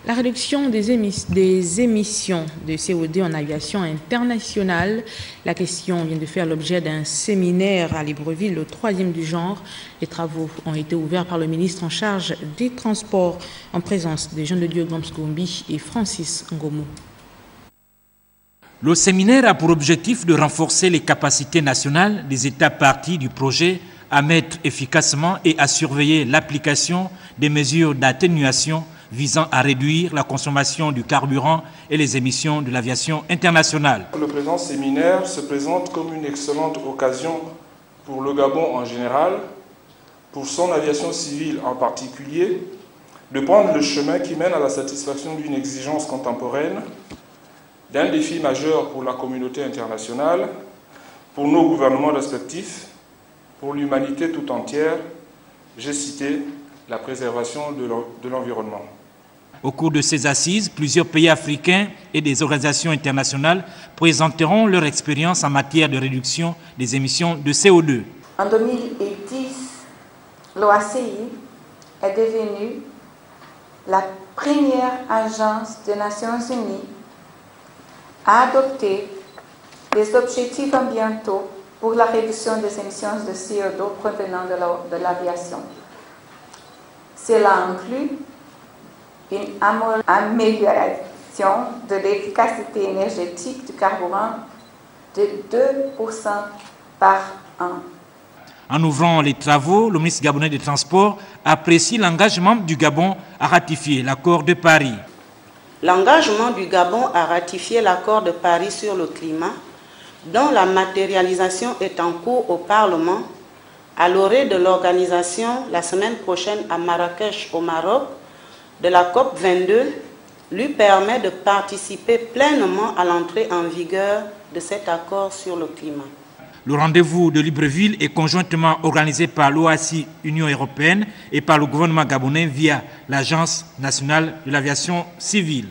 La réduction des émissions de CO2 en aviation internationale, la question vient de faire l'objet d'un séminaire à Libreville, le 3e du genre. Les travaux ont été ouverts par le ministre en charge des Transports en présence de Jean de Dieu Gomsgombi et Francis Ngomo. Le séminaire a pour objectif de renforcer les capacités nationales des États parties du projet à mettre efficacement et à surveiller l'application des mesures d'atténuation visant à réduire la consommation du carburant et les émissions de l'aviation internationale. Le présent séminaire se présente comme une excellente occasion pour le Gabon en général, pour son aviation civile en particulier, de prendre le chemin qui mène à la satisfaction d'une exigence contemporaine, d'un défi majeur pour la communauté internationale, pour nos gouvernements respectifs, pour l'humanité tout entière. J'ai cité la préservation de l'environnement. Au cours de ces assises, plusieurs pays africains et des organisations internationales présenteront leur expérience en matière de réduction des émissions de CO2. En 2010, l'OACI est devenue la première agence des Nations Unies à adopter des objectifs ambientaux pour la réduction des émissions de CO2 provenant de l'aviation. Cela inclut une amélioration de l'efficacité énergétique du carburant de 2% par an. En ouvrant les travaux, le ministre gabonais des Transports apprécie l'engagement du Gabon à ratifier l'accord de Paris. L'engagement du Gabon à ratifier l'accord de Paris sur le climat, dont la matérialisation est en cours au Parlement, à l'orée de l'organisation la semaine prochaine à Marrakech au Maroc de la COP 22, lui permet de participer pleinement à l'entrée en vigueur de cet accord sur le climat. Le rendez-vous de Libreville est conjointement organisé par l'OACI, Union européenne, et par le gouvernement gabonais via l'Agence nationale de l'aviation civile.